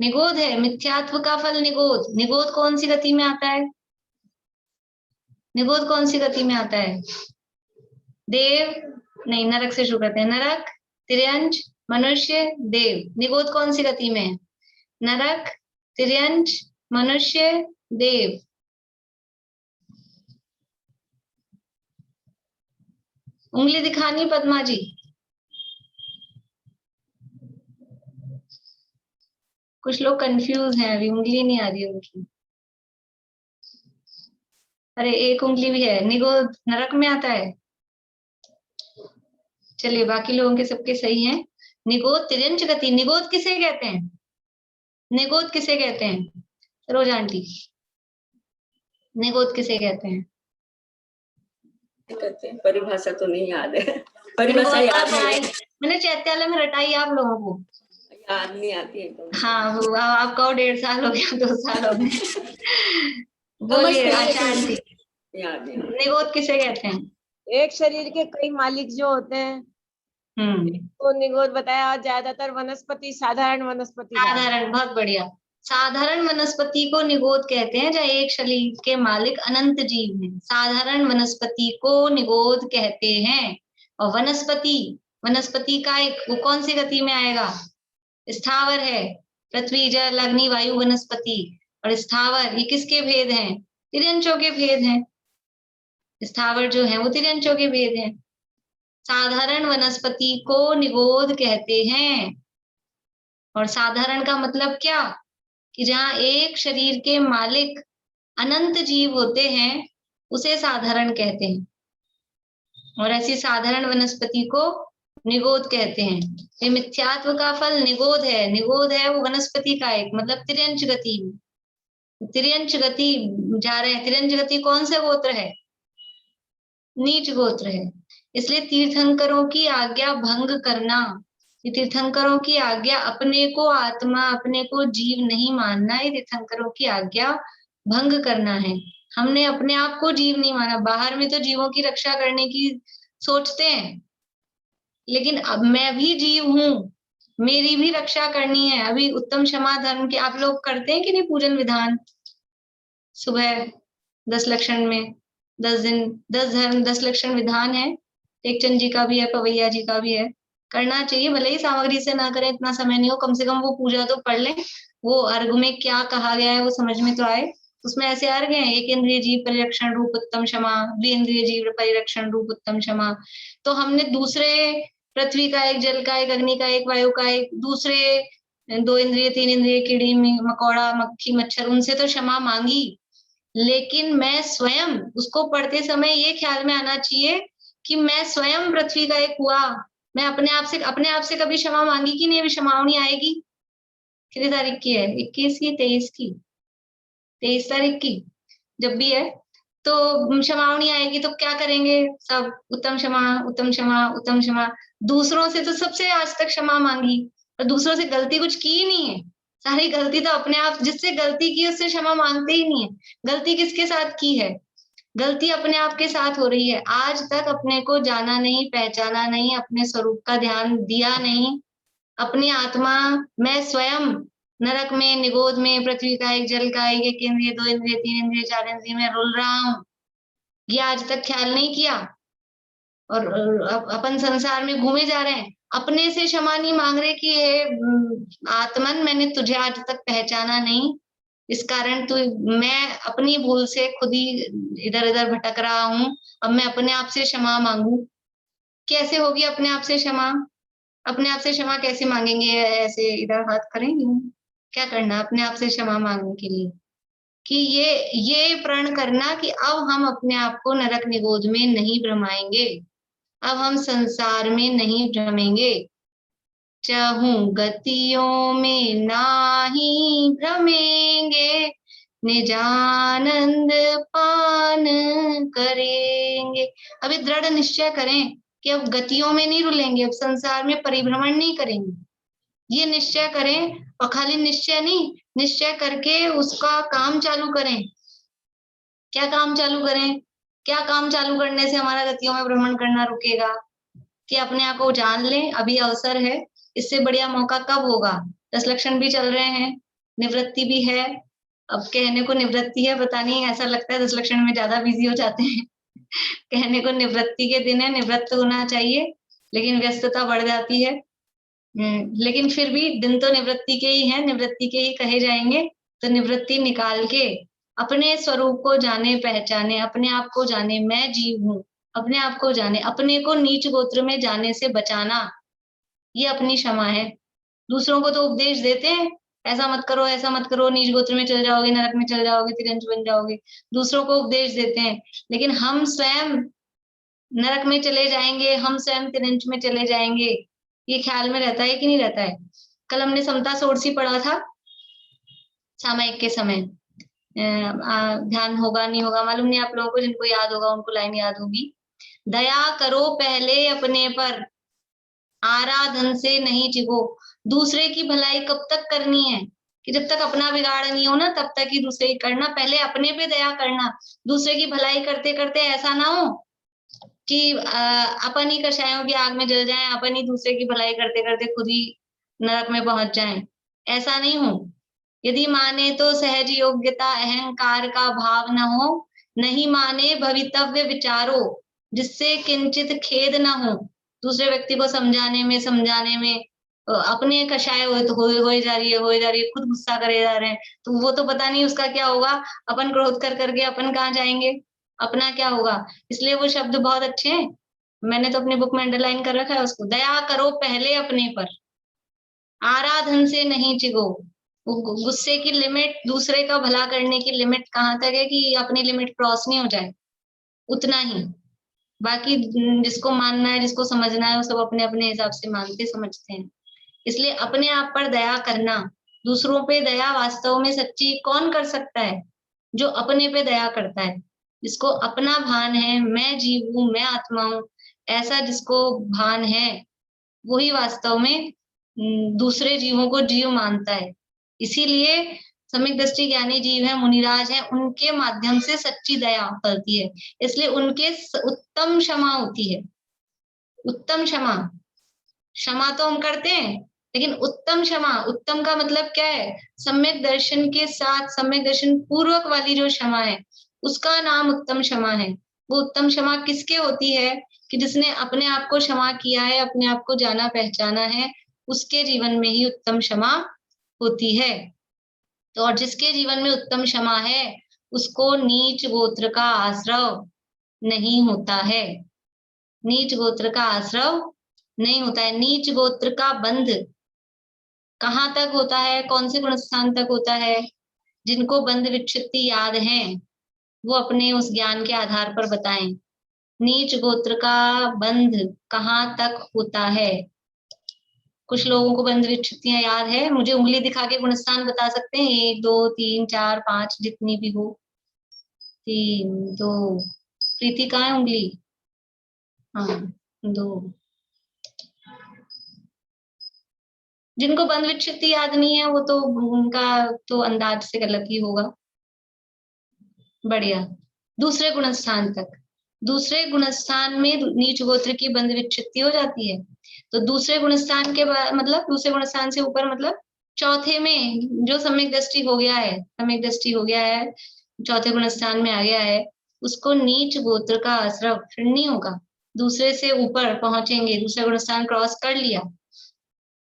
निगोध है मिथ्यात्व का फल, निगोध। निगोध कौन सी गति में आता है? निगोध कौन सी गति में आता है? देव नहीं, नरक से शुरू करते हैं। नरक, तिर्यंच, मनुष्य, देव। निगोध कौन सी गति में है? नरक, तिर्यंच, मनुष्य, देव। उंगली दिखानी पद्मा जी। कुछ लोग कंफ्यूज हैं, अभी उंगली नहीं आ रही उनकी। अरे एक उंगली भी है। निगोध नरक में आता है। चलिए बाकी लोगों के सबके सही हैं। निगोध तिर्यंच गति। निगोध किसे कहते हैं? निगोध किसे कहते हैं? रोज आंटी, निगोध किसे कहते हैं? कहते हैं, परिभाषा तो नहीं याद है। परिभाषा याद पढ़ाई है, मैंने चैत्यालय में रटाई आप लोगों को। याद नहीं आती है तो। हाँ वो आपका 1.5 साल हो गया, 2 साल हो गए। बोलिए आशा आंटी, याद है। निगोध किसे कहते हैं? एक शरीर के कई मालिक जो होते हैं तो निगोध बताया। और ज्यादातर वनस्पति साधारण वनस्पति का। साधारण, बहुत बढ़िया। साधारण वनस्पति को निगोध कहते हैं, जहाँ एक शरीर के मालिक अनंत जीव हैं। साधारण वनस्पति को निगोध कहते हैं। और वनस्पति, वनस्पति का एक वो कौन सी गति में आएगा? स्थावर है। पृथ्वी, जल, अग्नि, वायु, वनस्पति। और स्थावर ये किसके भेद हैं? तिर्यंचों के भेद हैं। स्थावर जो है वो तिर्यंचों के भेद हैं। साधारण वनस्पति को निगोध कहते हैं। और साधारण का मतलब क्या? कि जहाँ एक शरीर के मालिक अनंत जीव होते हैं उसे साधारण कहते हैं। और ऐसी साधारण वनस्पति को निगोध कहते हैं। ये मिथ्यात्व का फल निगोध है। निगोध है वो वनस्पति का एक, मतलब तिर्यंच गति। तिर्यंच गति जा रहे हैं। तिर्यंच गति कौन सा गोत्र है? नीच गोत्र है। इसलिए तीर्थंकरों की आज्ञा भंग करना, ये तीर्थंकरों की आज्ञा, अपने को आत्मा, अपने को जीव नहीं मानना, ये तीर्थंकरों की आज्ञा भंग करना है। हमने अपने आप को जीव नहीं माना। बाहर में तो जीवों की रक्षा करने की सोचते हैं, लेकिन अब मैं भी जीव हूँ, मेरी भी रक्षा करनी है। अभी उत्तम क्षमा धर्म के आप लोग करते हैं कि नहीं पूजन विधान? सुबह 10 लक्षण में 10 दिन 10 धर्म 10 लक्षण विधान है। टेकचंद जी का भी है, पवैया जी का भी है। करना चाहिए, भले ही सामग्री से ना करें, इतना समय नहीं हो, कम से कम वो पूजा तो पढ़ लें। वो अर्घ में क्या कहा गया है वो समझ में तो आए। उसमें ऐसे अर्घ हैं, एक इंद्रिय जीव परिरक्षण रूप उत्तम क्षमा, द्विइंद्रिय जीव परिरक्षण रूप उत्तम क्षमा। तो हमने दूसरे पृथ्वी का एक, जल का एक, अग्नि का एक, वायु का एक, दूसरे 2 इंद्रिय 3 इंद्रिय कीड़ी मकोड़ा मक्खी मच्छर, उनसे तो क्षमा मांगी। लेकिन मैं स्वयं, उसको पढ़ते समय ये ख्याल में आना चाहिए कि मैं स्वयं पृथ्वी का एक हुआ। मैं अपने आप से कभी क्षमा मांगी कि नहीं? अभी क्षमावनी आएगी। कितनी तारीख की है? 21 की, 23 की, 23 तारीख की, जब भी है तो क्षमावनी आएगी तो क्या करेंगे सब? उत्तम क्षमा, उत्तम क्षमा, उत्तम क्षमा। दूसरों से तो सबसे आज तक क्षमा मांगी, और दूसरों से गलती कुछ की ही नहीं है। सारी गलती तो अपने आप, जिससे गलती की उससे क्षमा मांगते ही नहीं है। गलती किसके साथ की है? गलती अपने आप के साथ हो रही है। आज तक अपने को जाना नहीं, पहचाना नहीं, अपने स्वरूप का ध्यान दिया नहीं। अपनी आत्मा, मैं स्वयं नरक में, निगोध में, पृथ्वी का एक, जल का एक इंद्रिय, 2 इंद्रिय, 3 इंद्रिय, 4 इंद्रिय में रुल रहा हूँ, ये आज तक ख्याल नहीं किया। और अपन संसार में घूमे जा रहे हैं, अपने से क्षमा नहीं मांग रहे कि ये आत्मन, मैंने तुझे आज तक पहचाना नहीं, इस कारण तू, मैं अपनी भूल से खुद ही इधर इधर भटक रहा हूँ, अब मैं अपने आप से क्षमा मांगू। कैसे होगी अपने आप से क्षमा? अपने आप से क्षमा कैसे मांगेंगे? ऐसे इधर हाथ करेंगे? क्या करना अपने आप से क्षमा मांगने के लिए? कि ये प्रण करना कि अब हम अपने आप को नरक निगोध में नहीं भ्रमाएंगे, अब हम संसार में नहीं भ्रमेंगे, चहु गतियों में नाही भ्रमेंगे, निजानंद पान करेंगे। अभी दृढ़ निश्चय करें कि अब गतियों में नहीं रुलेंगे, अब संसार में परिभ्रमण नहीं करेंगे, ये निश्चय करें। और खाली निश्चय नहीं, निश्चय करके उसका काम चालू करें। क्या काम चालू करें? क्या काम चालू करने से हमारा गतियों में भ्रमण करना रुकेगा? कि अपने आप को जान लें, अभी अवसर है, इससे बढ़िया मौका कब होगा? 10 लक्षण भी चल रहे हैं, निवृत्ति भी है। अब कहने को निवृत्ति है, पता नहीं, ऐसा लगता है 10 लक्षण में ज्यादा बिजी हो जाते हैं कहने को निवृत्ति के दिन है, निवृत्त होना चाहिए, लेकिन व्यस्तता बढ़ जाती है। लेकिन फिर भी दिन तो निवृत्ति के ही हैं, निवृत्ति के ही कहे जाएंगे। तो निवृत्ति निकाल के अपने स्वरूप को जाने, पहचाने, अपने आप को जाने, मैं जीव हूँ, अपने आप को जाने, अपने को नीच गोत्र में जाने से बचाना, ये अपनी क्षमा है। दूसरों को तो उपदेश देते हैं, ऐसा मत करो, ऐसा मत करो, नीच गोत्र में चल जाओगे, नरक में चल जाओगे, तिरंज बन जाओगे, दूसरों को उपदेश देते हैं। लेकिन हम स्वयं नरक में चले जाएंगे, हम स्वयं तिरंज में चले जाएंगे, ये ख्याल में रहता है कि नहीं रहता है? कल हमने समता सोरसी पढ़ा था सामयिक के समय, ध्यान होगा नहीं होगा मालूम नहीं आप लोगों को, जिनको याद होगा उनको लाइन याद होगी। दया करो पहले अपने पर, आराधन से नहीं चिगो। दूसरे की भलाई कब तक करनी है? कि जब तक अपना बिगाड़ नहीं हो ना, तब तक ही दूसरे की करना। पहले अपने पे दया करना, दूसरे की भलाई करते करते ऐसा ना हो कि अपन ही कषायों की आग में जल जाएं, अपन ही दूसरे की भलाई करते करते खुद ही नरक में पहुंच जाएं। ऐसा नहीं हो। यदि माने तो सहज योग्यता, अहंकार का भाव न हो, नहीं माने भवितव्य विचारो, जिससे किंचित खेद न हो। दूसरे व्यक्ति को समझाने में अपने कषाय हो जा रही है, खुद गुस्सा करे जा रहे हैं, तो वो तो पता नहीं उसका क्या होगा। अपन क्रोध कर करके अपन कहाँ जाएंगे, अपना क्या होगा? इसलिए वो शब्द बहुत अच्छे हैं, मैंने तो अपनी बुक में अंडरलाइन कर रखा है उसको। दया करो पहले अपने पर, आराधन से नहीं चिगो। गुस्से की लिमिट, दूसरे का भला करने की लिमिट कहाँ तक है कि अपनी लिमिट क्रॉस नहीं हो जाए, उतना ही। बाकी जिसको मानना है, जिसको समझना है, वो सब अपने अपने हिसाब से मानते समझते हैं। इसलिए अपने आप पर दया करना, दूसरों पे दया वास्तव में सच्ची कौन कर सकता है? जो अपने पे दया करता है, जिसको अपना भान है, मैं जीव हूँ, मैं आत्मा हूँ, ऐसा जिसको भान है, वही वास्तव में दूसरे जीवों को जीव मानता है। इसीलिए सम्यक दृष्टि ज्ञानी जीव है, मुनिराज है, उनके माध्यम से सच्ची दया फलती है। इसलिए उनके उत्तम क्षमा होती है। उत्तम क्षमा, क्षमा तो हम करते हैं, लेकिन उत्तम क्षमा, उत्तम का मतलब क्या है? सम्यक दर्शन के साथ, सम्यक दर्शन पूर्वक वाली जो क्षमा है, उसका नाम उत्तम क्षमा है। वो उत्तम क्षमा किसके होती है? कि जिसने अपने आप को क्षमा किया है, अपने आप को जाना पहचाना है, उसके जीवन में ही उत्तम क्षमा होती है। तो और जिसके जीवन में उत्तम क्षमा है, उसको नीच गोत्र का आश्रव नहीं होता है। नीच गोत्र का आश्रव नहीं होता है। नीच गोत्र का बंध कहाँ तक होता है? कौन से गुण स्थान तक होता है? जिनको बंध विच्छित्ति याद है, वो अपने उस ज्ञान के आधार पर बताएं। नीच गोत्र का बंध कहाँ तक होता है? कुछ लोगों को बंध विच्छित्तियां याद है, मुझे उंगली दिखा के गुणस्थान बता सकते हैं? 1 2 3 4 5 जितनी भी हो। 3 2, प्रीति कहाँ है उंगली? हाँ 2। जिनको बंध विच्छित्ति याद नहीं है, वो तो उनका तो अंदाज से गलत ही होगा। बढ़िया। दूसरे गुणस्थान तक, दूसरे गुणस्थान में नीच गोत्र की बंध विच्छित्ति हो जाती है। तो दूसरे गुणस्थान के बाद मतलब दूसरे गुणस्थान से ऊपर मतलब चौथे में जो सम्यक दृष्टि हो गया है, सम्यक दृष्टि हो गया है, चौथे गुणस्थान में आ गया है, उसको नीच गोत्र का आश्रय फिर नहीं होगा। दूसरे से ऊपर पहुंचेंगे, दूसरा गुणस्थान क्रॉस कर लिया,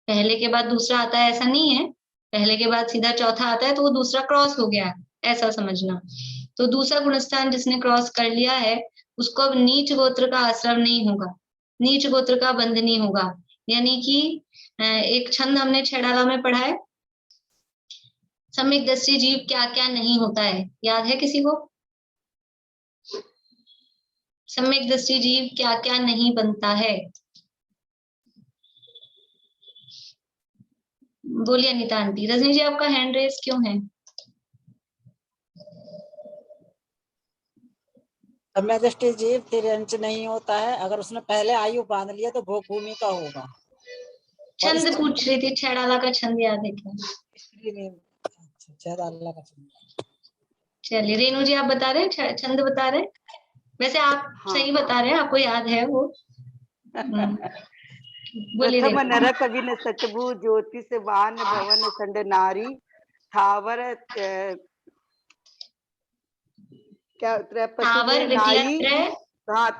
पहले के बाद दूसरा आता है ऐसा नहीं है, पहले के बाद सीधा चौथा आता है, तो वो दूसरा क्रॉस हो गया, ऐसा समझना। तो दूसरा गुणस्थान जिसने क्रॉस कर लिया है, उसको अब नीच गोत्र का आश्रय नहीं होगा, नीच गोत्र का बंध नहीं होगा। यानी कि एक छंद हमने छेड़ाला में पढ़ा है, सम्यक दृष्टि जीव क्या क्या नहीं होता है, याद है किसी को? सम्यक दृष्टि जीव क्या क्या नहीं बनता है? बोलिए अनिता आंटी। रजनी जी आपका हैंड रेस क्यों है? सम्यक दृष्टि जीव तिर्यंच नहीं होता है। अगर उसने पहले आयु बांध लिया तो भोग भूमि का होगा। छंद पूछ रही थी, छेड़ाला का छंद याद है क्या? अच्छा, छेड़ाला का छंद। चलिए रेणु जी आप बता रहे हैं, छंद बता रहे हैं? वैसे आप सही बता रहे हैं, आपको याद है वो। बोलिए। प्रथम नरक विन सटभु ज्योतिषवान भवन संड नारी थावर क्या पशु में नाई। हाँ,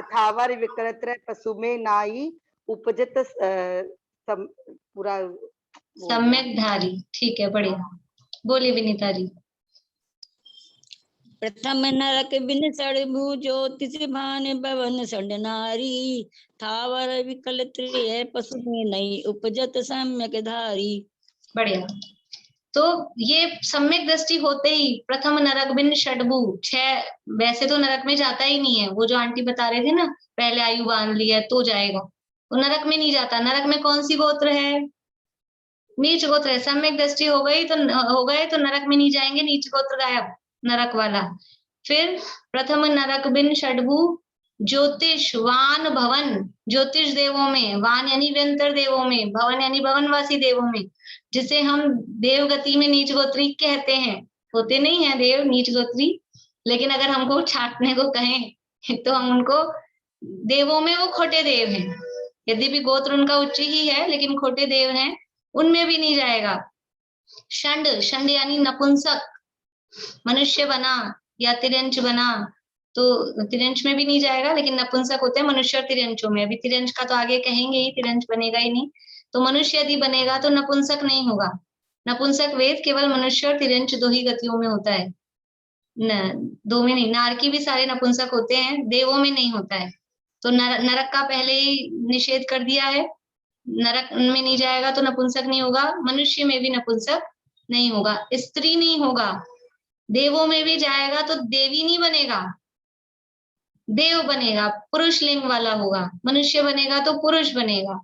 थावर विक्रत्र पशु में नाई उपजत पूरा सम्यक धारी। ठीक है, बढ़िया। बोलिए विनीता जी। प्रथम नरक बिन सड़भु ज्योतिष भान भवन संड नारी थावर विकल त्रिय पशु में नई उपजत सम्यक धारी। बढ़िया। तो ये सम्यक दृष्टि होते ही प्रथम नरक बिन षडभु, 6 वैसे तो नरक में जाता ही नहीं है, वो जो आंटी बता रहे थे ना, पहले आयु बांध लिया तो जाएगा, वो नरक में नहीं जाता। नरक में कौन सी गोत्र है? नीच गोत्र है। सम्यक दृष्टि हो गए तो नरक में नहीं जाएंगे, नीच गोत्र गायब, नरक वाला। फिर प्रथम नरक बिन षडभु ज्योतिष वान भवन, ज्योतिष देवों में, वान यानी व्यंतर देवों में, भवन यानी भवनवासी देवों में, जिसे हम देवगति में नीच गोत्री कहते हैं। होते नहीं है देव नीच गोत्री, लेकिन अगर हमको छाटने को कहें तो हम उनको देवों में वो खोटे देव हैं। यद्यपि गोत्र उनका उच्च ही है लेकिन खोटे देव हैं, उनमें भी नहीं जाएगा। षंड, षंड यानी नपुंसक, मनुष्य बना या तिर्यंच बना, तो तिर्यंच में भी नहीं जाएगा, लेकिन नपुंसक होते हैं मनुष्य और तिर्यंचों में। अभी तिर्यंच का तो आगे कहेंगे ही, तिर्यंच बनेगा ही नहीं। तो मनुष्य यदि बनेगा तो नपुंसक नहीं होगा। नपुंसक वेद केवल मनुष्य और तिर्यंच 2 ही गतियों में होता है, दो में नहीं। नारकी भी सारे नपुंसक होते हैं, देवों में नहीं होता है। तो नरक का पहले ही निषेध कर दिया है, नरक में नहीं जाएगा तो नपुंसक नहीं होगा, मनुष्य में भी नपुंसक नहीं होगा, स्त्री नहीं होगा। देवों में भी जाएगा तो देवी नहीं बनेगा, देव बनेगा, पुरुष लिंग वाला होगा। मनुष्य बनेगा तो पुरुष बनेगा।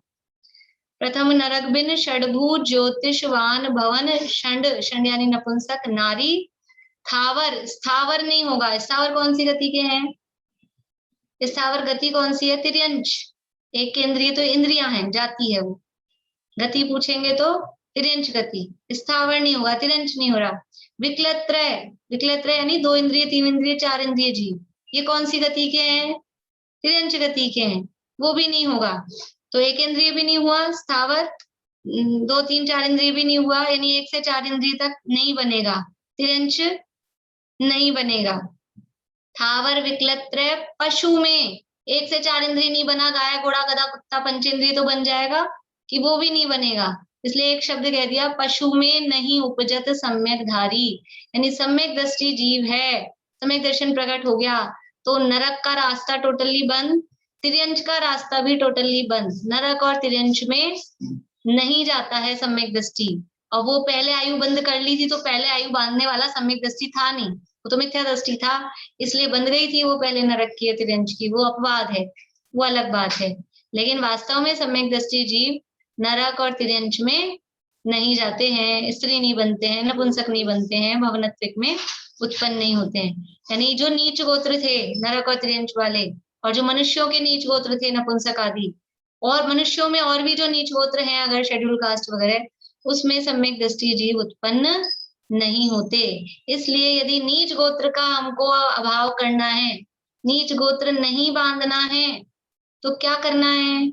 प्रथम नरक बिन षडभु ज्योतिषवान भवन षंड, षंड यानी नपुंसक, नारी थावर, स्थावर नहीं होगा। स्थावर कौन सी गति के हैं? स्थावर गति कौन सी है? तिर्यंच। एक इंद्रिय तो इंद्रियां हैं, जाती है वो। गति पूछेंगे तो तिर्यंच गति, स्थावर नहीं होगा, तिर्यंच नहीं हो रहा। विकलत्रय, विकलत्रय यानी 2 इंद्रिय 3 इंद्रिय 4 इंद्रिय जीव, ये कौन सी गति के हैं? तिर्यंच गति के हैं, वो भी नहीं होगा। तो एक इंद्रिय भी नहीं हुआ स्थावर, 2 3 4 इंद्रिय भी नहीं हुआ, यानी 1 से 4 इंद्रिय तक नहीं बनेगा, तिर्यंच नहीं बनेगा। थावर विकलत्रय पशु में 1 से 4 इंद्रिय नहीं बना, गाय घोड़ा गधा कुत्ता पंचेंद्रिय तो बन जाएगा कि वो भी नहीं बनेगा, इसलिए एक शब्द कह दिया, पशु में नहीं उपजत सम्यक धारी, यानी सम्यक दृष्टि जीव है, सम्यक दर्शन प्रकट हो गया तो नरक का रास्ता टोटली बंद, तिर्यंच का रास्ता भी टोटली बंद। नरक और तिर्यंच में नहीं जाता है सम्यक दृष्टि। और वो पहले आयु बंद कर ली थी तो पहले आयु बांधने वाला सम्यक दृष्टि था नहीं, वो तो मिथ्या दृष्टि था, इसलिए बंद गई थी वो पहले नरक की तिर्यंच की, वो अपवाद है, वो अलग बात है। लेकिन वास्तव में सम्यक दृष्टि जीव नरक और तिर्यंच में नहीं जाते हैं, स्त्री नहीं बनते हैं, नपुंसक नहीं बनते हैं, भवनत्विक में उत्पन्न नहीं होते हैं। यानी जो नीच गोत्र थे नरक और तिर्यंच वाले, और जो मनुष्यों के नीच गोत्र थे नपुंसक आदि, और मनुष्यों में और भी जो नीच गोत्र हैं अगर शेड्यूल कास्ट वगैरह, उसमें सम्यक दृष्टि जीव उत्पन्न नहीं होते। इसलिए यदि नीच गोत्र का हमको अभाव करना है, नीच गोत्र नहीं बांधना है, तो क्या करना है?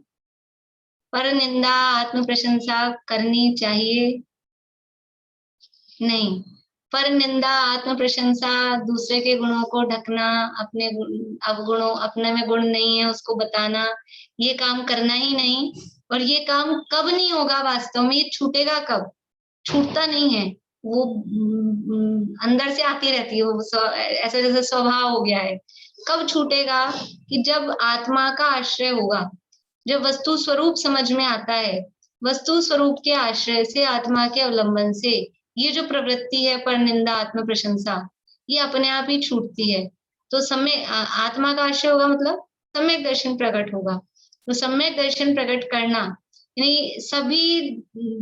पर निंदा आत्म प्रशंसा करनी चाहिए नहीं। पर निंदा आत्म प्रशंसा, दूसरे के गुणों को ढकना, अपने अवगुणों, अपने में गुण नहीं है उसको बताना, ये काम करना ही नहीं। और ये काम कब नहीं होगा वास्तव में, ये छूटेगा कब? छूटता नहीं है, वो अंदर से आती रहती है, वो ऐसा जैसे स्वभाव हो गया है। कब छूटेगा? कि जब आत्मा का आश्रय होगा, जब वस्तु स्वरूप समझ में आता है, वस्तु स्वरूप के आश्रय से, आत्मा के अवलंबन से ये जो प्रवृत्ति है पर निंदा आत्म प्रशंसा, ये अपने आप ही छूटती है। तो समय आत्मा का आश्रय होगा मतलब सम्यक दर्शन प्रकट होगा। तो सम्यक दर्शन प्रकट करना यानी सभी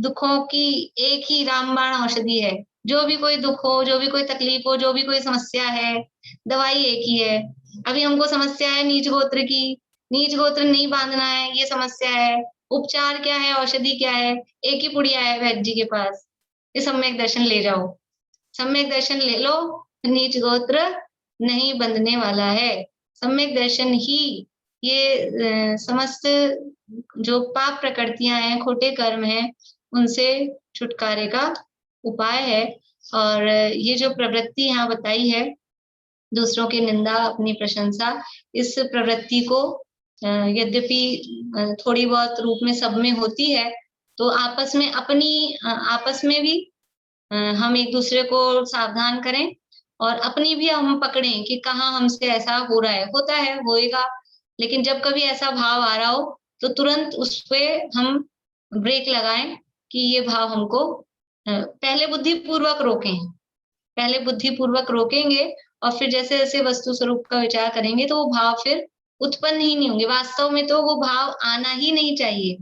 दुखों की एक ही रामबाण औषधि है। जो भी कोई दुख हो, जो भी कोई तकलीफ हो, जो भी कोई समस्या है, दवाई एक ही है, अभी हमको समस्या है नीच गोत्र की, नीच गोत्र नहीं बांधना है, ये समस्या है। उपचार क्या है, औषधि क्या है? एक ही पुड़िया है वैद्य जी के पास, ये सम्यक दर्शन ले जाओ, सम्यक दर्शन ले लो, नीच गोत्र नहीं बंधने वाला है। सम्यक दर्शन ही ये समस्त जो पाप प्रकृतियां हैं, खोटे कर्म हैं, उनसे छुटकारे का उपाय है। और ये जो प्रवृत्ति यहाँ बताई है, दूसरों की निंदा अपनी प्रशंसा, इस प्रवृत्ति को यद्यपि थोड़ी बहुत रूप में सब में होती है, तो आपस में आपस में भी हम एक दूसरे को सावधान करें और अपनी भी हम पकड़ें कि कहाँ हमसे ऐसा हो रहा है, होता है, होएगा, लेकिन जब कभी ऐसा भाव आ रहा हो तो तुरंत उस पे हम ब्रेक लगाएं कि ये भाव हमको पहले बुद्धिपूर्वक रोकें, पहले बुद्धिपूर्वक रोकेंगे और फिर जैसे जैसे वस्तु स्वरूप का विचार करेंगे तो वो भाव फिर उत्पन्न ही नहीं होंगे। वास्तव में तो वो भाव आना ही नहीं चाहिए,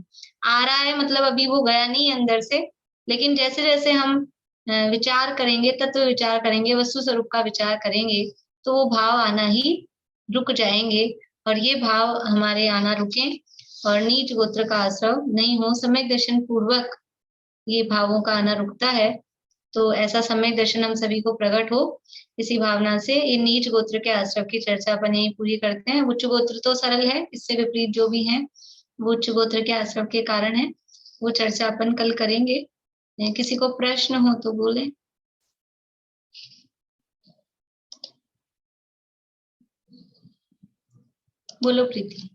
आ रहा है मतलब अभी वो गया नहीं अंदर से, लेकिन जैसे जैसे हम विचार करेंगे, तत्व विचार करेंगे, वस्तु स्वरूप का विचार करेंगे, तो वो भाव आना ही रुक जाएंगे। और ये भाव हमारे आना रुके और नीच गोत्र का आश्रय नहीं हो, सम्यक दर्शन पूर्वक ये भावों का आना रुकता है। तो ऐसा सम्यक दर्शन हम सभी को प्रकट हो, इसी भावना से ये नीच गोत्र के आश्रय की चर्चा अपन यही पूरी करते हैं। उच्च गोत्र तो सरल है, इससे विपरीत जो भी है वो उच्च गोत्र के आश्रय के कारण है, वो चर्चा अपन कल करेंगे। किसी को प्रश्न हो तो बोले। बोलो प्रीति।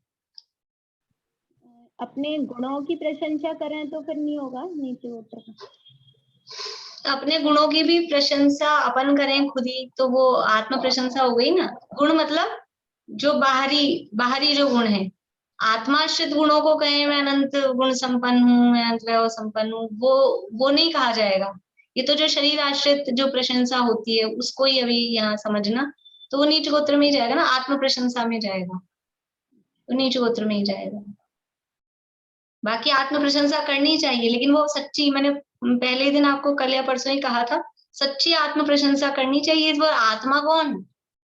अपने गुणों की प्रशंसा करें तो फिर नहीं होगा नीचे गोत्र का? अपने गुणों की भी प्रशंसा अपन करें खुद ही, तो वो आत्म प्रशंसा हो गई ना। गुण मतलब जो बाहरी जो गुण है, आत्माश्रित गुणों को कहें मैं अनंत गुण संपन्न हूँ, मैं अनंत वैभव संपन्न हूँ, वो नहीं कहा जाएगा। ये तो जो शरीर आश्रित जो प्रशंसा होती है उसको ही अभी यहाँ समझना, तो वो नीच गोत्र में ही जाएगा ना, आत्म प्रशंसा में जाएगा, तो नीच गोत्र में ही जाएगा। बाकी आत्म प्रशंसा करनी चाहिए, लेकिन वो सच्ची, मैंने पहले दिन आपको कल या परसों ही कहा था, सच्ची आत्म प्रशंसा करनी चाहिए। वो आत्मा कौन,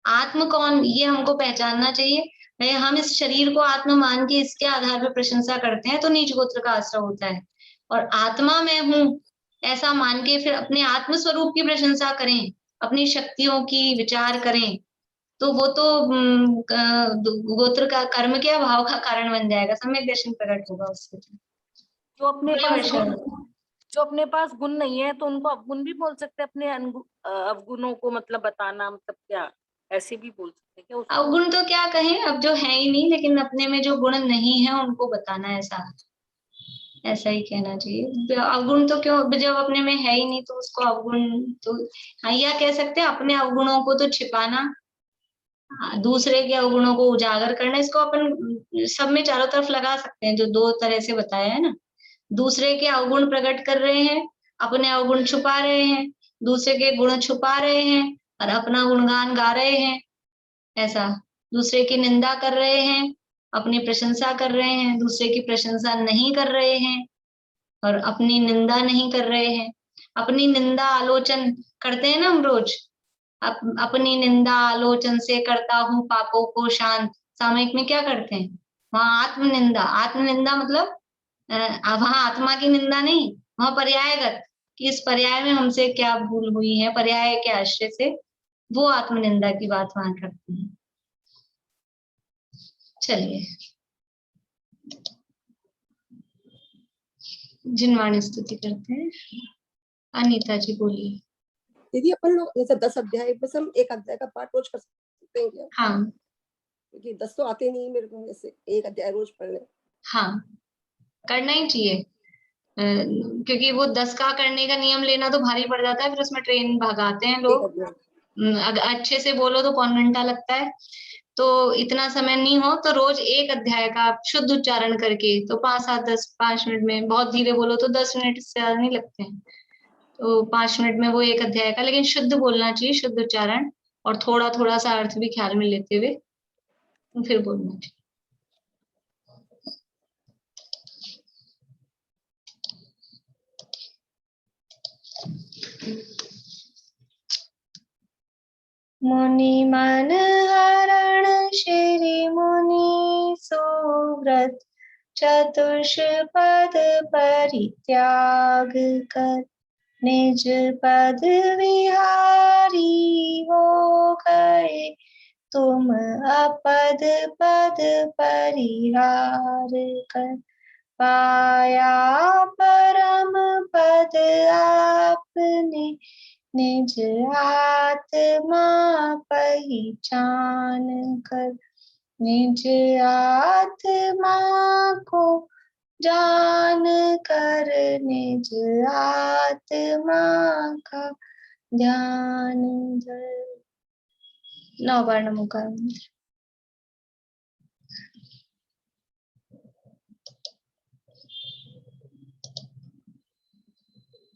आत्म कौन, ये हमको पहचानना चाहिए। हम इस शरीर को आत्मा मान के इसके आधार पर प्रशंसा करते हैं तो नीच गोत्र का आश्रय होता है। और आत्मा मैं हूँ ऐसा मान के फिर अपने आत्म स्वरूप की प्रशंसा करें, अपनी शक्तियों की विचार करें, तो वो तो गोत्र का कर्म के भाव का कारण बन जाएगा, सम्यक दर्शन प्रकट होगा उससे। जो अपने पास गुण नहीं है तो उनको अवगुण भी बोल सकते हैं, अपने अवगुणों को मतलब बताना, मतलब क्या ऐसे भी बोल सकते हैं क्या? अवगुण तो क्या कहें, अब जो है ही नहीं, लेकिन अपने में जो गुण नहीं है उनको बताना, ऐसा ही कहना चाहिए। अवगुण तो क्यों, जब अपने में है ही नहीं तो उसको अवगुण तो, हाँ यह कह सकते हैं अपने अवगुणों को तो छिपाना, दूसरे के अवगुणों को उजागर करना, इसको अपन सब में चारों तरफ लगा सकते हैं, जो दो तरह से बताया है ना। दूसरे के अवगुण प्रकट कर रहे हैं, अपने अवगुण छुपा रहे हैं, दूसरे के गुण छुपा रहे हैं और अपना गुणगान गा रहे हैं, ऐसा। दूसरे की निंदा कर रहे हैं, अपनी प्रशंसा कर रहे हैं, दूसरे की प्रशंसा नहीं कर रहे हैं और अपनी निंदा नहीं कर रहे हैं। अपनी निंदा आलोचन करते हैं ना हम रोज, अपनी निंदा आलोचन से करता हूँ पापों को शांत, सामयिक में क्या करते हैं, वहां आत्मनिंदा मतलब वहां आत्मा की निंदा नहीं, वहां पर्यायगत, कि इस पर्याय में हमसे क्या भूल हुई है, पर्याय के आश्रय से वो आत्मनिंदा की बात वहां करते हैं। चलिए, जिनवाणी स्तुति करते हैं। अनीता जी बोलिए। दीदी अपन लोग जैसे 10 अध्याय, बस हम एक अध्याय का पाठ रोज कर सकते हैं क्या? हाँ, क्योंकि 10 तो आते नहीं मेरे को, ऐसे एक अध्याय रोज पढ़ ले। हाँ, करना ही चाहिए, क्योंकि वो 10 का करने का नियम लेना तो भारी पड़ जाता है, फिर उसमें ट्रेन भगाते हैं लोग। अगर अच्छे से बोलो तो 5 घंटा लगता है, तो इतना समय नहीं हो तो रोज एक अध्याय का शुद्ध उच्चारण करके, तो 5, 7, 10, 5 मिनट में, बहुत धीरे बोलो तो 10 मिनट से ज्यादा नहीं लगते हैं, तो 5 मिनट में वो एक अध्याय का, लेकिन शुद्ध बोलना चाहिए, शुद्ध उच्चारण, और थोड़ा थोड़ा सा अर्थ भी ख्याल में लेते हुए तो फिर बोलना चाहिए। मुनि मन हरण चतुष्पद परित्याग कर निज पद विहारी हो गए तुम अपद पद परिहार कर पाया परम पद आपने निज आत्मा पहचान कर निज आत्मा को जान कर निज आत्मा का ध्यान धर। 9 बार नमो का मंत्र।